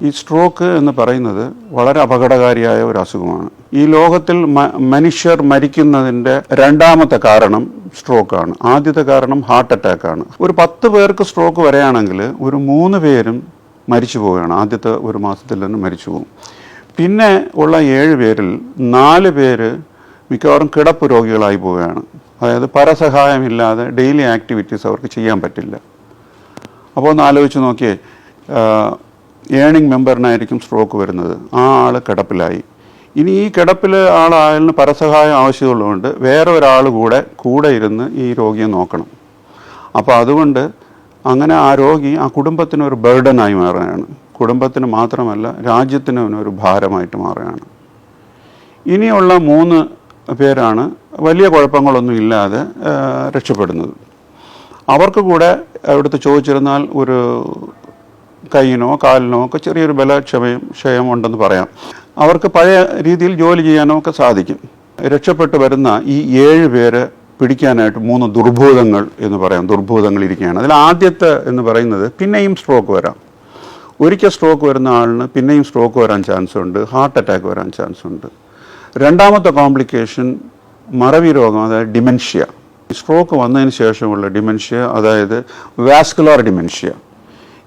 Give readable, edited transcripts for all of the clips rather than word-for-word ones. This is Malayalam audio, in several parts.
ഈ സ്ട്രോക്ക് എന്ന് പറയുന്നത് വളരെ അപകടകാരിയായ ഒരു അസുഖമാണ്. ഈ ലോകത്തിൽ മനുഷ്യർ മരിക്കുന്നതിൻ്റെ രണ്ടാമത്തെ കാരണം സ്ട്രോക്കാണ്. ആദ്യത്തെ കാരണം ഹാർട്ട് അറ്റാക്കാണ്. ഒരു 10 പേർക്ക് സ്ട്രോക്ക് വരികയാണെങ്കിൽ ഒരു 3 പേരും മരിച്ചു പോവുകയാണ്. ആദ്യത്തെ ഒരു മാസത്തിൽ തന്നെ മരിച്ചു പോകും. പിന്നെ ഉള്ള 7 പേരിൽ 4 പേര് മിക്കവാറും കിടപ്പ് രോഗികളായി പോവുകയാണ്. അതായത് പരസഹായമില്ലാതെ ഡെയിലി ആക്ടിവിറ്റീസ് അവർക്ക് ചെയ്യാൻ പറ്റില്ല. അപ്പോൾ ഒന്ന് ആലോചിച്ച് നോക്കിയേ, ഏണിംഗ് മെമ്പറിനായിരിക്കും സ്ട്രോക്ക് വരുന്നത്. ആ ആൾ കിടപ്പിലായി. ഇനി ഈ കിടപ്പിൽ ആളായാലിന് പരസഹായം ആവശ്യമുള്ളതുകൊണ്ട് വേറെ ഒരാൾ കൂടെ ഇരുന്ന് ഈ രോഗിയെ നോക്കണം. അപ്പോൾ അതുകൊണ്ട് അങ്ങനെ ആ രോഗി ആ കുടുംബത്തിനൊരു ബർഡനായി മാറുകയാണ്. കുടുംബത്തിന് മാത്രമല്ല രാജ്യത്തിന് ഒരു ഭാരമായിട്ട് മാറുകയാണ്. ഇനിയുള്ള 3 പേരാണ് വലിയ കുഴപ്പങ്ങളൊന്നും ഇല്ലാതെ രക്ഷപ്പെടുന്നത്. അവർക്ക് കൂടെ അവിടുത്തെ ചോദിച്ചിരുന്നാൽ ഒരു കൈയിനോ കാലിനോ ഒക്കെ ചെറിയൊരു ക്ഷയം ഉണ്ടെന്ന് പറയാം. അവർക്ക് പഴയ രീതിയിൽ ജോലി ചെയ്യാനോ ഒക്കെ സാധിക്കും. രക്ഷപ്പെട്ടു വരുന്ന ഈ 7 പേര് പിടിക്കാനായിട്ട് 3 ദുർഭൂതങ്ങൾ എന്ന് പറയാം. ദുർഭൂതങ്ങൾ ഇരിക്കുകയാണ്. അതിൽ ആദ്യത്തെ എന്ന് പറയുന്നത് പിന്നെയും സ്ട്രോക്ക് വരാം. ഒരിക്കൽ സ്ട്രോക്ക് വരുന്ന ആളിന് പിന്നെയും സ്ട്രോക്ക് വരാൻ ചാൻസ് ഉണ്ട്, ഹാർട്ട് അറ്റാക്ക് വരാൻ ചാൻസ് ഉണ്ട്. രണ്ടാമത്തെ കോംപ്ലിക്കേഷൻ മറവി രോഗം, അതായത് ഡിമെൻഷ്യ. സ്ട്രോക്ക് വന്നതിന് ശേഷമുള്ള ഡിമെൻഷ്യ, അതായത് വാസ്കുലാർ ഡിമെൻഷ്യ.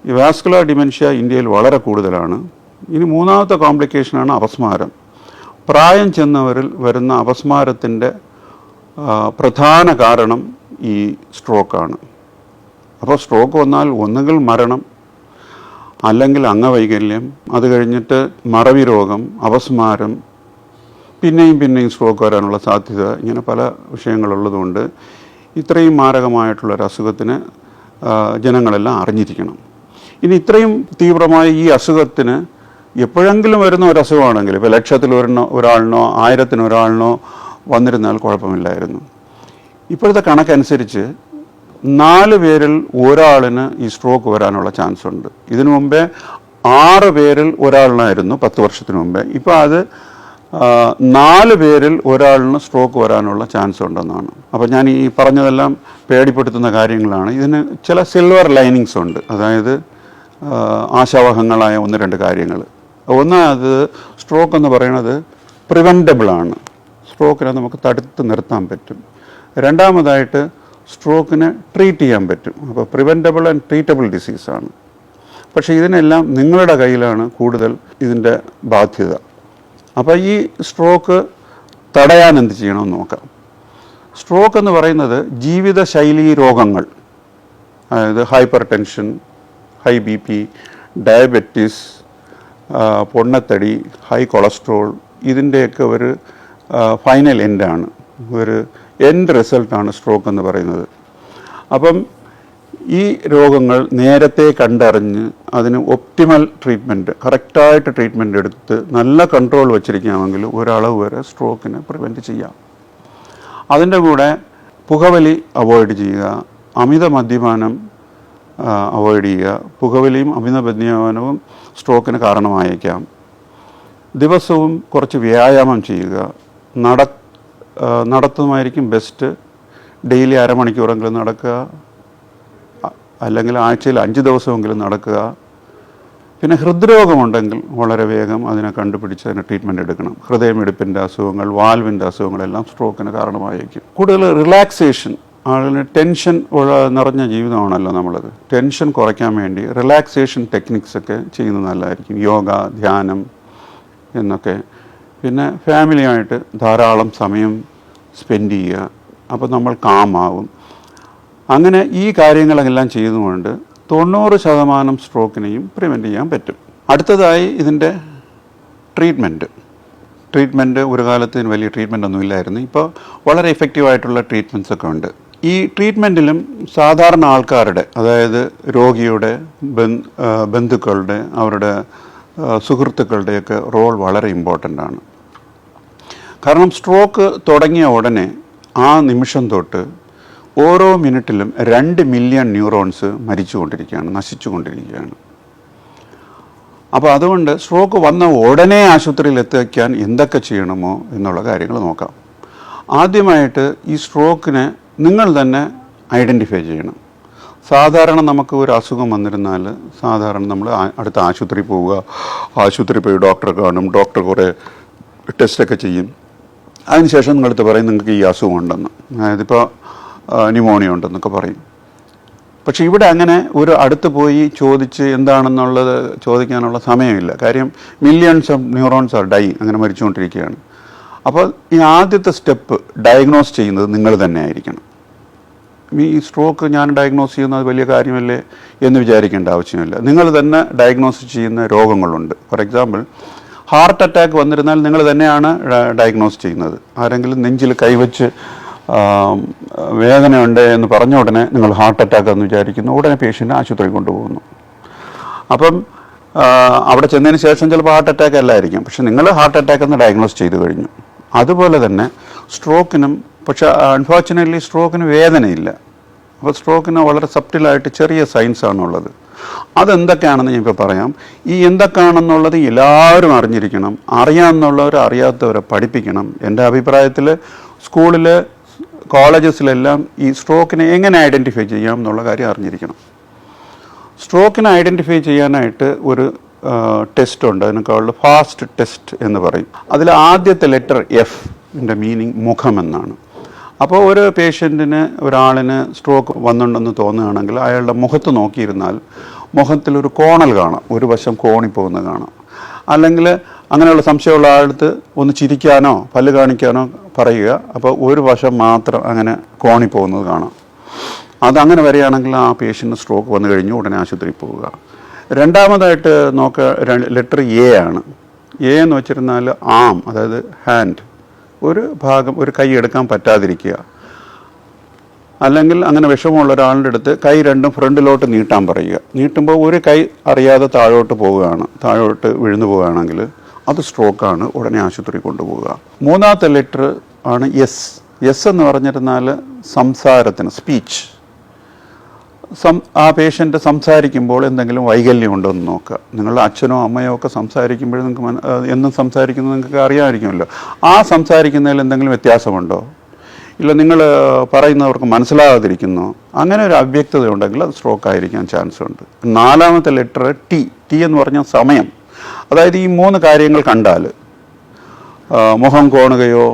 ഈ വാസ്കുലാർ ഡിമെൻഷ്യ ഇന്ത്യയിൽ വളരെ കൂടുതലാണ്. ഇനി 3ാമത്തെ കോംപ്ലിക്കേഷനാണ് അപസ്മാരം. പ്രായം ചെന്നവരിൽ വരുന്ന അപസ്മാരത്തിൻ്റെ പ്രധാന കാരണം ഈ സ്ട്രോക്കാണ്. അപ്പോൾ സ്ട്രോക്ക് വന്നാൽ ഒന്നുകിൽ മരണം, അല്ലെങ്കിൽ അംഗവൈകല്യം, അത് കഴിഞ്ഞിട്ട് മറവി രോഗം, അപസ്മാരം, പിന്നെയും സ്ട്രോക്ക് വരാനുള്ള സാധ്യത, ഇങ്ങനെ പല വിഷയങ്ങളുള്ളതുകൊണ്ട് ഇത്രയും മാരകമായിട്ടുള്ളൊരു അസുഖത്തിന് ജനങ്ങളെല്ലാം അറിഞ്ഞിരിക്കണം. ഇനി ഇത്രയും തീവ്രമായ ഈ അസുഖത്തിന് എപ്പോഴെങ്കിലും വരുന്ന ഒരു അസുഖമാണെങ്കിൽ, ഇപ്പോൾ 1,00,000 ഒരാളിനോ 1000 ഒരാളിനോ വന്നിരുന്നാൽ കുഴപ്പമില്ലായിരുന്നു. ഇപ്പോഴത്തെ കണക്കനുസരിച്ച് 4 പേരിൽ ഒരാളിന് ഈ സ്ട്രോക്ക് വരാനുള്ള ചാൻസ് ഉണ്ട്. ഇതിനു മുമ്പേ 6 പേരിൽ ഒരാളിനായിരുന്നു 10 വർഷത്തിന് മുമ്പേ. ഇപ്പോൾ അത് 4 പേരിൽ ഒരാളിന് സ്ട്രോക്ക് വരാനുള്ള ചാൻസ് ഉണ്ടെന്നാണ്. അപ്പോൾ ഞാൻ ഈ പറഞ്ഞതെല്ലാം പേടിപ്പെടുത്തുന്ന കാര്യങ്ങളാണ്. ഇതിന് ചില സിൽവർ ലൈനിങ്സ് ഉണ്ട്. അതായത് ആശാവഹങ്ങളായ 1-2 കാര്യങ്ങൾ. അത് സ്ട്രോക്ക് എന്ന് പറയുന്നത് പ്രിവെൻറ്റബിളാണ്. സ്ട്രോക്കിനെ നമുക്ക് തടുത്ത് നിർത്താൻ പറ്റും. രണ്ടാമതായിട്ട് സ്ട്രോക്കിനെ ട്രീറ്റ് ചെയ്യാൻ പറ്റും. അപ്പോൾ പ്രിവെൻറ്റബിൾ ആൻഡ് ട്രീറ്റബിൾ ഡിസീസാണ്. പക്ഷേ ഇതിനെല്ലാം നിങ്ങളുടെ കയ്യിലാണ് കൂടുതൽ ഇതിൻ്റെ ബാധ്യത. അപ്പോൾ ഈ സ്ട്രോക്ക് തടയാൻ എന്ത് ചെയ്യണമെന്ന് നോക്കാം. സ്ട്രോക്ക് എന്ന് പറയുന്നത് ജീവിതശൈലി രോഗങ്ങൾ, അതായത് hyper tension, high BP, diabetes, പൊണ്ണത്തടി, ഹൈ കൊളസ്ട്രോൾ, ഇതിൻ്റെയൊക്കെ ഒരു ഫൈനൽ എൻഡാണ്, ഒരു എൻഡ് റിസൾട്ടാണ് സ്ട്രോക്ക് എന്ന് പറയുന്നത്. അപ്പം ഈ രോഗങ്ങൾ നേരത്തെ കണ്ടറിഞ്ഞ് അതിന് ഒപ്റ്റിമൽ ട്രീറ്റ്മെൻറ്റ്, കറക്റ്റായിട്ട് ട്രീറ്റ്മെൻറ്റ് എടുത്ത് നല്ല കൺട്രോൾ വച്ചിരിക്കാമെങ്കിൽ ഒരളവ് വരെ സ്ട്രോക്കിനെ പ്രിവെൻറ്റ് ചെയ്യാം. അതിൻ്റെ കൂടെ പുകവലി അവോയ്ഡ് ചെയ്യുക, അമിത മദ്യപാനം അവോയ്ഡ് ചെയ്യുക. പുകവലിയും അമിത മദ്യപാനവും സ്ട്രോക്കിന് കാരണമായേക്കാം. ദിവസവും കുറച്ച് വ്യായാമം ചെയ്യുക. നടത്തുന്നതായിരിക്കും ബെസ്റ്റ്. ഡെയിലി 1/2 മണിക്കൂറെങ്കിലും നടക്കുക, അല്ലെങ്കിൽ ആഴ്ചയിൽ 5 ദിവസമെങ്കിലും നടക്കുക. പിന്നെ ഹൃദ്രോഗമുണ്ടെങ്കിൽ വളരെ വേഗം അതിനെ കണ്ടുപിടിച്ച് അതിന് ട്രീറ്റ്മെൻറ്റ് എടുക്കണം. ഹൃദയമിടിപ്പിൻ്റെ അസുഖങ്ങൾ, വാൽവിൻ്റെ അസുഖങ്ങളെല്ലാം സ്ട്രോക്കിന് കാരണമായിരിക്കും. കൂടുതൽ റിലാക്സേഷൻ, ആളുകൾ ടെൻഷൻ നിറഞ്ഞ ജീവിതമാണല്ലോ നമ്മളത്. ടെൻഷൻ കുറയ്ക്കാൻ വേണ്ടി റിലാക്സേഷൻ ടെക്നിക്സൊക്കെ ചെയ്യുന്നത് നല്ലതായിരിക്കും. യോഗ, ധ്യാനം എന്നൊക്കെ. പിന്നെ ഫാമിലിയായിട്ട് ധാരാളം സമയം സ്പെൻഡ് ചെയ്യുക. അപ്പോൾ നമ്മൾ കാമാവും. അങ്ങനെ ഈ കാര്യങ്ങളെല്ലാം ചെയ്തുകൊണ്ട് 90% സ്ട്രോക്കിനെയും പ്രിവെൻറ്റ് ചെയ്യാൻ പറ്റും. അടുത്തതായി ഇതിൻ്റെ ട്രീറ്റ്മെൻറ്റ് ഒരു കാലത്ത് വലിയ ട്രീറ്റ്മെൻ്റ് ഒന്നും ഇല്ലായിരുന്നു. ഇപ്പോൾ വളരെ എഫക്റ്റീവായിട്ടുള്ള ട്രീറ്റ്മെൻറ്റ്സ് ഒക്കെ ഉണ്ട്. ഈ ട്രീറ്റ്മെൻറ്റിലും സാധാരണ ആൾക്കാരുടെ, അതായത് രോഗിയുടെ ബന്ധുക്കളുടെ, അവരുടെ സുഹൃത്തുക്കളുടെയൊക്കെ റോൾ വളരെ ഇമ്പോർട്ടൻ്റ് ആണ്. കാരണം സ്ട്രോക്ക് തുടങ്ങിയ ഉടനെ ആ നിമിഷം തൊട്ട് ഓരോ മിനിറ്റിലും 2 മില്യൺ ന്യൂറോൺസ് നശിച്ചുകൊണ്ടിരിക്കുകയാണ്. അപ്പോൾ അതുകൊണ്ട് സ്ട്രോക്ക് വന്ന ഉടനെ ആശുപത്രിയിൽ എത്തിക്കാൻ എന്തൊക്കെ ചെയ്യണമോ എന്നുള്ള കാര്യങ്ങൾ നോക്കാം. ആദ്യമായിട്ട് ഈ സ്ട്രോക്കിനെ നിങ്ങൾ തന്നെ ഐഡൻറ്റിഫൈ ചെയ്യണം. സാധാരണ നമുക്ക് ഒരു അസുഖം വന്നിരുന്നാൽ സാധാരണ നമ്മൾ അടുത്ത ആശുപത്രി പോവുക, ആശുപത്രി പോയി ഡോക്ടറെ കാണും, ഡോക്ടർ കുറേ ടെസ്റ്റൊക്കെ ചെയ്യും. അതിനുശേഷം നിങ്ങളടുത്ത് പറയും നിങ്ങൾക്ക് ഈ അസുഖം ഉണ്ടെന്ന്, അതായത് ഇപ്പോൾ ന്യൂമോണിയ ഉണ്ടെന്നൊക്കെ പറയും. പക്ഷെ ഇവിടെ അങ്ങനെ ഒരു അടുത്ത് പോയി ചോദിച്ച് എന്താണെന്നുള്ളത് ചോദിക്കാനുള്ള സമയമില്ല. കാര്യം millions of neurons are die, അങ്ങനെ മരിച്ചുകൊണ്ടിരിക്കുകയാണ്. അപ്പോൾ ഈ ആദ്യത്തെ സ്റ്റെപ്പ് ഡയഗ്നോസ് ചെയ്യുന്നത് നിങ്ങൾ തന്നെ ആയിരിക്കണം. ഈ സ്ട്രോക്ക് ഞാൻ ഡയഗ്നോസ് ചെയ്യുന്നത് വലിയ കാര്യമല്ലേ എന്ന് വിചാരിക്കേണ്ട ആവശ്യമില്ല. നിങ്ങൾ തന്നെ ഡയഗ്നോസ് ചെയ്യുന്ന രോഗങ്ങളുണ്ട്. ഫോർ എക്സാമ്പിൾ, ഹാർട്ട് അറ്റാക്ക് വന്നിരുന്നാൽ നിങ്ങൾ തന്നെയാണ് ഡയഗ്നോസ് ചെയ്യുന്നത്. ആരെങ്കിലും നെഞ്ചിൽ കൈവച്ച് വേദനയുണ്ട് എന്ന് പറഞ്ഞ ഉടനെ നിങ്ങൾ ഹാർട്ട് അറ്റാക്ക് എന്ന് വിചാരിക്കുന്നു, ഉടനെ പേഷ്യൻ്റ് ആശുപത്രി കൊണ്ടുപോകുന്നു. അപ്പം അവിടെ ചെന്നതിന് ശേഷം ചിലപ്പോൾ ഹാർട്ട് അറ്റാക്ക് അല്ലായിരിക്കും, പക്ഷെ നിങ്ങൾ ഹാർട്ട് അറ്റാക്ക് എന്ന് ഡയഗ്നോസ് ചെയ്ത് കഴിഞ്ഞു. അതുപോലെ തന്നെ സ്ട്രോക്കിനും, പക്ഷേ അൺഫോർച്ചുനേറ്റ്ലി സ്ട്രോക്കിന് വേദനയില്ല. അപ്പോൾ സ്ട്രോക്കിന് വളരെ സബ്റ്റിലായിട്ട് ചെറിയ സൈൻസ് ആണുള്ളത്. അതെന്തൊക്കെയാണെന്ന് ഞാൻ ഇപ്പോൾ പറയാം. ഈ എന്തൊക്കെയാണെന്നുള്ളത് എല്ലാവരും അറിഞ്ഞിരിക്കണം. അറിയാമെന്നുള്ളവർ അറിയാത്തവരെ പഠിപ്പിക്കണം. എൻ്റെ അഭിപ്രായത്തിൽ സ്കൂളിൽ, കോളേജസിലെല്ലാം ഈ സ്ട്രോക്കിനെ എങ്ങനെ ഐഡൻറ്റിഫൈ ചെയ്യാം എന്നുള്ള കാര്യം അറിഞ്ഞിരിക്കണം. സ്ട്രോക്കിനെ ഐഡൻറ്റിഫൈ ചെയ്യാനായിട്ട് ഒരു ടെസ്റ്റ് ഉണ്ട്, അതിനേക്കാളും ഫാസ്റ്റ് ടെസ്റ്റ് എന്ന് പറയും. അതിൽ ആദ്യത്തെ ലെറ്റർ എഫിൻ്റെ മീനിങ് മുഖമെന്നാണ്. അപ്പോൾ ഒരു പേഷ്യൻറ്റിന്, ഒരാളിന് സ്ട്രോക്ക് വന്നിട്ടുണ്ടെന്ന് തോന്നുകയാണെങ്കിൽ അയാളുടെ മുഖത്ത് നോക്കിയിരുന്നാൽ മുഖത്തിലൊരു കോണൽ കാണാം, ഒരു വശം കോണിപ്പോകുന്നത് കാണാം. അല്ലെങ്കിൽ അങ്ങനെയുള്ള സംശയമുള്ള ആളടുത്ത് ഒന്ന് ചിരിക്കാനോ പല്ല് കാണിക്കാനോ പറയുക, അപ്പോൾ ഒരു വശം മാത്രം അങ്ങനെ കോണിപ്പോകുന്നത് കാണാം. അതങ്ങനെ വരികയാണെങ്കിൽ ആ പേഷ്യൻറ്റിന് സ്ട്രോക്ക് വന്നു കഴിഞ്ഞു, ഉടനെ ആശുപത്രിയിൽ പോവുക. രണ്ടാമതായിട്ട് ലെറ്റർ എ ആണ്. എ എന്ന് വെച്ചിരുന്നാൽ ആം, അതായത് ഹാൻഡ്, ഒരു ഭാഗം, ഒരു കൈ എടുക്കാൻ പറ്റാതിരിക്കുക. അല്ലെങ്കിൽ അങ്ങനെ വിഷമമുള്ള ഒരാളുടെ അടുത്ത് കൈ രണ്ടും ഫ്രണ്ടിലോട്ട് നീട്ടാൻ പറയുക. നീട്ടുമ്പോൾ ഒരു കൈ അറിയാതെ താഴോട്ട് പോവുകയാണ്, താഴോട്ട് വീഴുന്നു പോവുകയാണെങ്കിൽ അത് സ്ട്രോക്കാണ്, ഉടനെ ആശുപത്രി കൊണ്ടുപോവുക. മൂന്നാമത്തെ ലെറ്റർ ആണ് എസ്. എസ് എന്ന് പറഞ്ഞിരുന്നാൽ സംസാരത്തിന്, സ്പീച്ച്. ആ പേഷ്യൻ്റ് സംസാരിക്കുമ്പോൾ എന്തെങ്കിലും വൈകല്യം ഉണ്ടോ എന്ന് നോക്കുക. നിങ്ങളുടെ അച്ഛനോ അമ്മയോ ഒക്കെ സംസാരിക്കുമ്പോൾ നിങ്ങൾക്ക് എന്നും സംസാരിക്കുന്നത് നിങ്ങൾക്ക് അറിയാമായിരിക്കുമല്ലോ. ആ സംസാരിക്കുന്നതിൽ എന്തെങ്കിലും വ്യത്യാസമുണ്ടോ, ഇല്ല നിങ്ങൾ പറയുന്നവർക്ക് മനസ്സിലാകാതിരിക്കുന്നോ, അങ്ങനെ ഒരു അവ്യക്തത ഉണ്ടെങ്കിൽ അത് സ്ട്രോക്ക് ആയിരിക്കാൻ ചാൻസ് ഉണ്ട്. നാലാമത്തെ ലെറ്റർ ടി. ടി എന്ന് പറഞ്ഞാൽ സമയം. അതായത് ഈ മൂന്ന് കാര്യങ്ങൾ കണ്ടാൽ, മുഖം കോണുകയോ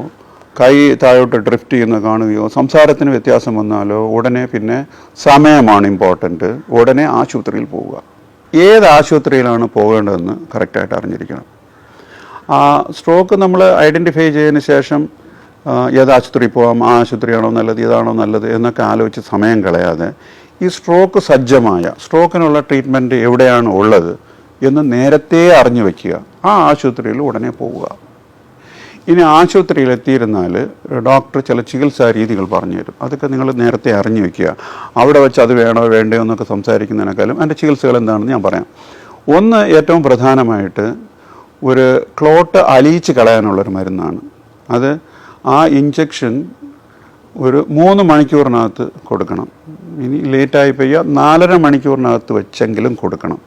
കൈ താഴോട്ട് ഡ്രിഫ്റ്റ് ചെയ്യുന്നത് കാണുകയോ സംസാരത്തിന് വ്യത്യാസം വന്നാലോ ഉടനെ പിന്നെ സമയമാണ് ഇമ്പോർട്ടൻറ്റ്, ഉടനെ ആശുപത്രിയിൽ പോവുക. ഏത് ആശുപത്രിയിലാണ് പോകേണ്ടതെന്ന് കറക്റ്റായിട്ട് അറിഞ്ഞിരിക്കണം. ആ സ്ട്രോക്ക് നമ്മൾ ഐഡൻറ്റിഫൈ ചെയ്തതിന് ശേഷം ഏത് ആശുപത്രിയിൽ പോകാം, ആ ആശുപത്രിയാണോ നല്ലത്, ഇതാണോ നല്ലത് എന്നൊക്കെ ആലോചിച്ച് സമയം കളയാതെ ഈ സ്ട്രോക്ക് സജ്ജമായ, സ്ട്രോക്കിനുള്ള ട്രീറ്റ്മെൻറ്റ് എവിടെയാണ് ഉള്ളത് എന്ന് നേരത്തെ അറിഞ്ഞു വയ്ക്കുക. ആ ആശുപത്രിയിൽ ഉടനെ പോവുക. ഇനി ആശുപത്രിയിൽ എത്തിയിരുന്നാൽ ഡോക്ടർ ചില ചികിത്സാ രീതികൾ പറഞ്ഞു തരും. അതൊക്കെ നിങ്ങൾ നേരത്തെ അറിഞ്ഞു വയ്ക്കുക. അവിടെ വെച്ച് അത് വേണോ വേണ്ടയോ എന്നൊക്കെ സംസാരിക്കുന്നതിനേക്കാളും അതിൻ്റെ ചികിത്സകൾ എന്താണെന്ന് ഞാൻ പറയാം. ഒന്ന്, ഏറ്റവും പ്രധാനമായിട്ട് ഒരു ക്ലോട്ട് അലിയിച്ച് കളയാനുള്ളൊരു മരുന്നാണ്. അത് ആ ഇഞ്ചക്ഷൻ ഒരു 3 മണിക്കൂറിനകത്ത് കൊടുക്കണം. ഇനി ലേറ്റായി പെയ്യുക 4.5 മണിക്കൂറിനകത്ത് വെച്ചെങ്കിലും കൊടുക്കണം.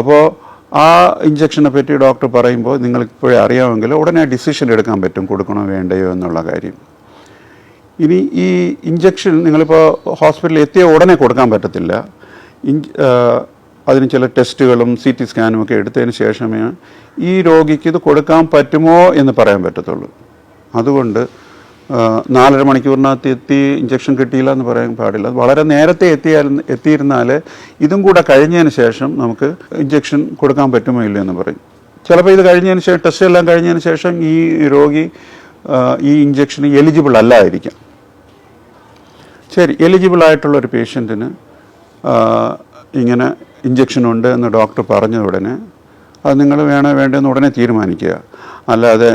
അപ്പോൾ ആ ഇഞ്ചക്ഷനെ പറ്റി ഡോക്ടർ പറയുമ്പോൾ നിങ്ങൾക്കിപ്പോഴേ അറിയാമെങ്കിൽ ഉടനെ ഡിസിഷൻ എടുക്കാൻ പറ്റും കൊടുക്കണോ വേണ്ടയോ എന്നുള്ള കാര്യം. ഇനി ഈ ഇഞ്ചക്ഷൻ നിങ്ങളിപ്പോൾ ഹോസ്പിറ്റലിൽ എത്തിയ ഉടനെ കൊടുക്കാൻ പറ്റത്തില്ല. അതിന് ചില ടെസ്റ്റുകളും CT സ്കാനും ഒക്കെ എടുത്തതിന് ശേഷമേ ഈ രോഗിക്ക് ഇത് കൊടുക്കാൻ പറ്റുമോ എന്ന് പറയാൻ പറ്റത്തുള്ളൂ. അതുകൊണ്ട് 4.5 മണിക്കൂറിനകത്ത് എത്തി ഇഞ്ചക്ഷൻ കിട്ടിയില്ല എന്ന് പറയാൻ പാടില്ല. വളരെ നേരത്തെ എത്തിയിരുന്നാൽ ഇതും കൂടെ കഴിഞ്ഞതിന് ശേഷം നമുക്ക് ഇഞ്ചക്ഷൻ കൊടുക്കാൻ പറ്റുമോ ഇല്ല എന്ന് പറയും. ചിലപ്പോൾ ഇത് കഴിഞ്ഞതിന് ശേഷം, ടെസ്റ്റ് എല്ലാം കഴിഞ്ഞതിന് ശേഷം ഈ രോഗി ഈ ഇഞ്ചക്ഷന് എലിജിബിൾ അല്ലായിരിക്കാം. ശരി, എലിജിബിൾ ആയിട്ടുള്ളൊരു പേഷ്യൻറ്റിന് ഇങ്ങനെ ഇഞ്ചക്ഷൻ ഉണ്ട് എന്ന് ഡോക്ടർ പറഞ്ഞ ഉടനെ അത് നിങ്ങൾ വേണോ വേണ്ടെന്ന് ഉടനെ തീരുമാനിക്കുക. അല്ലാതെ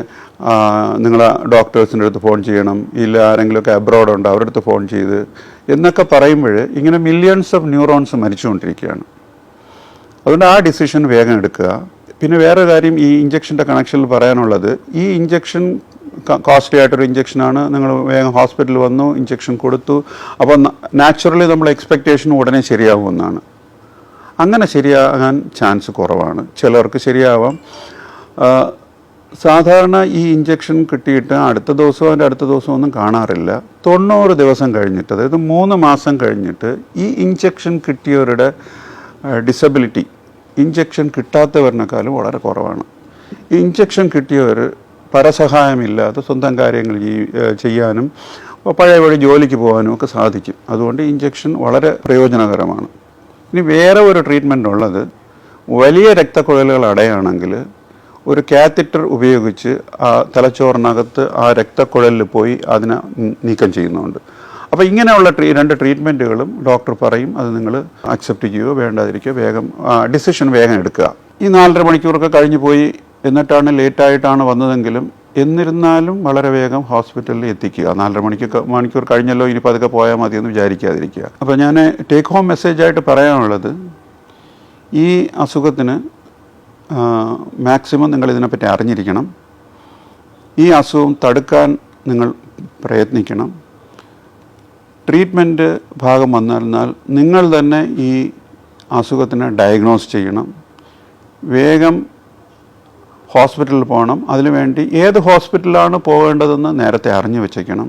നിങ്ങൾ ഡോക്ടേഴ്സിൻ്റെ അടുത്ത് ഫോൺ ചെയ്യണം, ഇല്ല ആരെങ്കിലുമൊക്കെ അബ്രോഡ് ഉണ്ട് അവരുടെ അടുത്ത് ഫോൺ ചെയ്ത് എന്നൊക്കെ പറയുമ്പോൾ ഇങ്ങനെ മില്യൺസ് ഓഫ് ന്യൂറോൺസ് മരിച്ചുകൊണ്ടിരിക്കുകയാണ്. അതുകൊണ്ട് ആ ഡിസിഷൻ വേഗം എടുക്കുക. പിന്നെ വേറെ കാര്യം ഈ ഇഞ്ചക്ഷൻ്റെ കണക്ഷനിൽ പറയാനുള്ളത്, ഈ ഇഞ്ചക്ഷൻ കോസ്റ്റ്ലി ആയിട്ടൊരു ഇഞ്ചക്ഷനാണ്. നിങ്ങൾ വേഗം ഹോസ്പിറ്റലിൽ വന്നു, ഇഞ്ചക്ഷൻ കൊടുത്തു, അപ്പോൾ നാച്ചുറലി നമ്മൾ എക്സ്പെക്റ്റേഷൻ ഉടനെ ശരിയാകുമെന്നാണ്. അങ്ങനെ ശരിയാകാൻ ചാൻസ് കുറവാണ്. ചിലർക്ക് ശരിയാവാം. സാധാരണ ഈ ഇഞ്ചക്ഷൻ കിട്ടിയിട്ട് അടുത്ത ദിവസമോ അതിൻ്റെ അടുത്ത ദിവസമോ ഒന്നും കാണാറില്ല. 90 ദിവസം കഴിഞ്ഞിട്ട്, അതായത് 3 മാസം കഴിഞ്ഞിട്ട് ഈ ഇഞ്ചക്ഷൻ കിട്ടിയവരുടെ ഡിസബിലിറ്റി ഇഞ്ചക്ഷൻ കിട്ടാത്തവരിനേക്കാളും വളരെ കുറവാണ്. ഈ ഇഞ്ചക്ഷൻ കിട്ടിയവർ പരസഹായമില്ലാതെ സ്വന്തം കാര്യങ്ങൾ ചെയ്യാനും പഴയ വഴി ജോലിക്ക് പോകാനും ഒക്കെ സാധിക്കും. അതുകൊണ്ട് ഇഞ്ചക്ഷൻ വളരെ പ്രയോജനകരമാണ്. ഇനി വേറെ ഒരു ട്രീറ്റ്മെൻ്റ് ഉള്ളത്, വലിയ രക്തക്കുഴലുകൾ അടയാണെങ്കിൽ ഒരു കാത്തറ്റർ ഉപയോഗിച്ച് ആ തലച്ചോറിനകത്ത് ആ രക്തക്കുഴലിൽ പോയി അതിനെ നീക്കം ചെയ്യുന്നുണ്ട്. അപ്പോൾ ഇങ്ങനെയുള്ള 2 ട്രീറ്റ്മെൻറ്റുകളും ഡോക്ടർ പറയും. അത് നിങ്ങൾ അക്സെപ്റ്റ് ചെയ്യുകയോ വേണ്ടാതിരിക്കുകയോ ഡിസിഷൻ വേഗം എടുക്കുക. ഈ 4.5 മണിക്കൂറൊക്കെ കഴിഞ്ഞു പോയി എന്നിട്ടാണ് ലേറ്റായിട്ടാണ് വന്നതെങ്കിലും എന്നിരുന്നാലും വളരെ വേഗം ഹോസ്പിറ്റലിൽ എത്തിക്കുക. 4.5 മണിക്കൂർ കഴിഞ്ഞല്ലോ, ഇനി പതുക്കെ പോയാൽ മതിയെന്ന് വിചാരിക്കാതിരിക്കുക. അപ്പോൾ ഞാൻ ടേക്ക് ഹോം മെസ്സേജായിട്ട് പറയാനുള്ളത്, ഈ അസുഖത്തിന് മാക്സിമം നിങ്ങൾ ഇതിനെപ്പറ്റി അറിഞ്ഞിരിക്കണം. ഈ അസുഖം തടുക്കാൻ നിങ്ങൾ പ്രയത്നിക്കണം. ട്രീറ്റ്മെൻറ്റ് ഭാഗം വന്നാൽ നിങ്ങൾ തന്നെ ഈ അസുഖത്തിനെ ഡയഗ്നോസ് ചെയ്യണം. വേഗം ഹോസ്പിറ്റലിൽ പോകണം. അതിനുവേണ്ടി ഏത് ഹോസ്പിറ്റലാണ് പോകേണ്ടതെന്ന് നേരത്തെ അറിഞ്ഞു വെച്ചേക്കണം.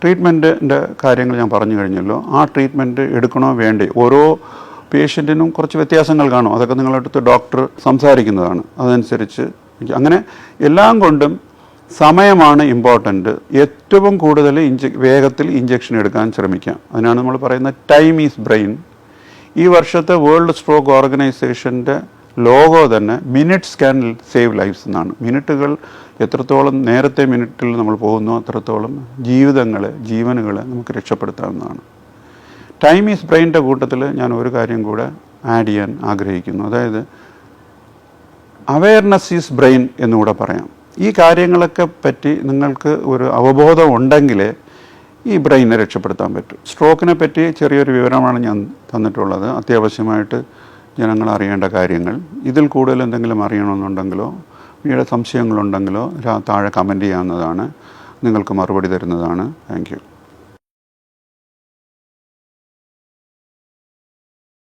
ട്രീറ്റ്മെൻറ്റിൻ്റെ കാര്യങ്ങൾ ഞാൻ പറഞ്ഞു കഴിഞ്ഞല്ലോ. ആ ട്രീറ്റ്മെൻറ്റ് എടുക്കണോ വേണ്ടേ, ഓരോ പേഷ്യൻറ്റിനും കുറച്ച് വ്യത്യാസങ്ങൾ കാണും. അതൊക്കെ നിങ്ങളടുത്ത് ഡോക്ടർ സംസാരിക്കുന്നതാണ്. അതനുസരിച്ച് അങ്ങനെ എല്ലാം കൊണ്ടും സമയമാണ് ഇമ്പോർട്ടൻറ്റ്. ഏറ്റവും കൂടുതൽ വേഗത്തിൽ ഇഞ്ചക്ഷൻ എടുക്കാൻ ശ്രമിക്കാം. അതിനാണ് നമ്മൾ പറയുന്നത് ടൈം ഈസ് ബ്രെയിൻ. ഈ വർഷത്തെ വേൾഡ് സ്ട്രോക്ക് ഓർഗനൈസേഷൻ്റെ ലോഗോ തന്നെ മിനിറ്റ്സ് ക്യാൻ സേവ് ലൈഫ്സ് എന്നാണ്. മിനിറ്റുകൾ എത്രത്തോളം നേരത്തെ മിനിറ്റിൽ നമ്മൾ പോകുന്നു അത്രത്തോളം ജീവനുകളെ നമുക്ക് രക്ഷപ്പെടുത്താവുന്നതാണ്. ടൈം ഈസ് ബ്രെയിൻ്റെ കൂട്ടത്തിൽ ഞാൻ ഒരു കാര്യം കൂടെ ആഡ് ചെയ്യാൻ ആഗ്രഹിക്കുന്നു. അതായത് അവെയർനെസ് ഈസ് ബ്രെയിൻ എന്നുകൂടെ പറയാം. ഈ കാര്യങ്ങളൊക്കെ പറ്റി നിങ്ങൾക്ക് ഒരു അവബോധം ഉണ്ടെങ്കിലേ ഈ ബ്രെയിനെ രക്ഷപ്പെടുത്താൻ പറ്റും. സ്ട്രോക്കിനെ പറ്റി ചെറിയൊരു വിവരമാണ് ഞാൻ തന്നിട്ടുള്ളത്. അത്യാവശ്യമായിട്ട് ജനങ്ങൾ അറിയേണ്ട കാര്യങ്ങൾ. ഇതിൽ കൂടുതൽ എന്തെങ്കിലും അറിയണമെന്നുണ്ടെങ്കിലോ വീട് സംശയങ്ങളുണ്ടെങ്കിലോ താഴെ കമൻറ്റ് ചെയ്യാവുന്നതാണ്. നിങ്ങൾക്ക് മറുപടി തരുന്നതാണ്. Thank you.